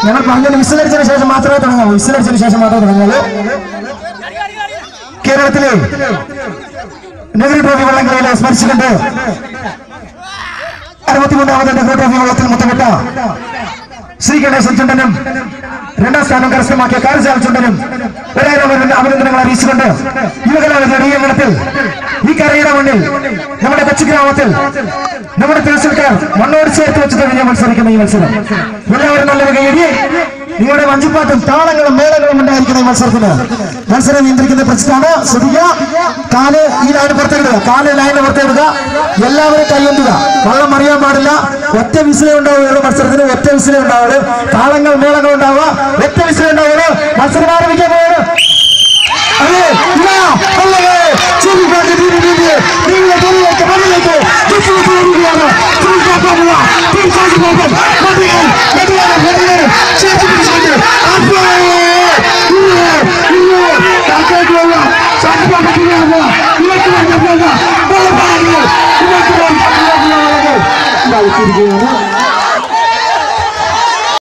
ഞങ്ങൾ പറഞ്ഞ വിസിലടിച്ചതിന് ശേഷം മാത്രമേ തുടങ്ങാവൂ. വിസിലടിച്ചതിന് ശേഷം മാത്രമേ തുടങ്ങുള്ളൂ. കേരളത്തിലെ നെഹ്റു ട്രോഫി വള്ളംകളിയെ സ്മരിച്ചുകൊണ്ട് 63ാമത് നെഹ്റു ട്രോഫി വള്ളത്തിൽ മുത്തമിട്ട ശ്രീ ഗണേശൻ ചുണ്ടനും രണ്ടാം സ്ഥാനം കരസ്ഥമാക്കിയ കാരജാൽ ചുണ്ടനും 1000 അഭിനന്ദനങ്ങൾ അറിയിച്ചുകൊണ്ട് യുവകലാകാരുടെ ഈ അംഗണത്തിൽ ഈ കരയുടെ മണ്ണിൽ നമ്മുടെ കൊച്ചു ഗ്രാമത്തിൽ നമ്മുടെ തഹസിൽക്കാർ മണ്ണോട് ചേർത്ത് വെച്ച് കഴിഞ്ഞ മത്സരിക്കുന്ന ഈ മത്സരം എല്ലാവരും നല്ലൊരു കൈയടി. നിങ്ങളുടെ വഞ്ചിപ്പാട്ടും താളങ്ങളും മേളങ്ങളും ഉണ്ടായിരിക്കുന്ന ഈ മത്സരം നിയന്ത്രിക്കുന്ന പ്രശ്നമാണ്. ശ്രദ്ധിക്കുക, കാല് ഈ ലൈന് പുറത്തെടുക്കുക, കാല് ലൈന് പുറത്തെടുക്കുക. എല്ലാവരും കൈയൊന്തുക. വള്ളം അറിയാൻ പാടില്ല. ഒറ്റ വിസിലേ ഉണ്ടാവുകയുള്ളൂ മത്സരത്തിന്. ഒറ്റ വിസിലേ ഉണ്ടാവുള്ളൂ. താളങ്ങൾ മേളങ്ങൾ ഉണ്ടാവുക. ഒറ്റ വിസിലേ ഉണ്ടാവുള്ളൂ. മത്സരം ആരംഭിക്കാൻ പോകുന്നു. ിക്കുകയാണ്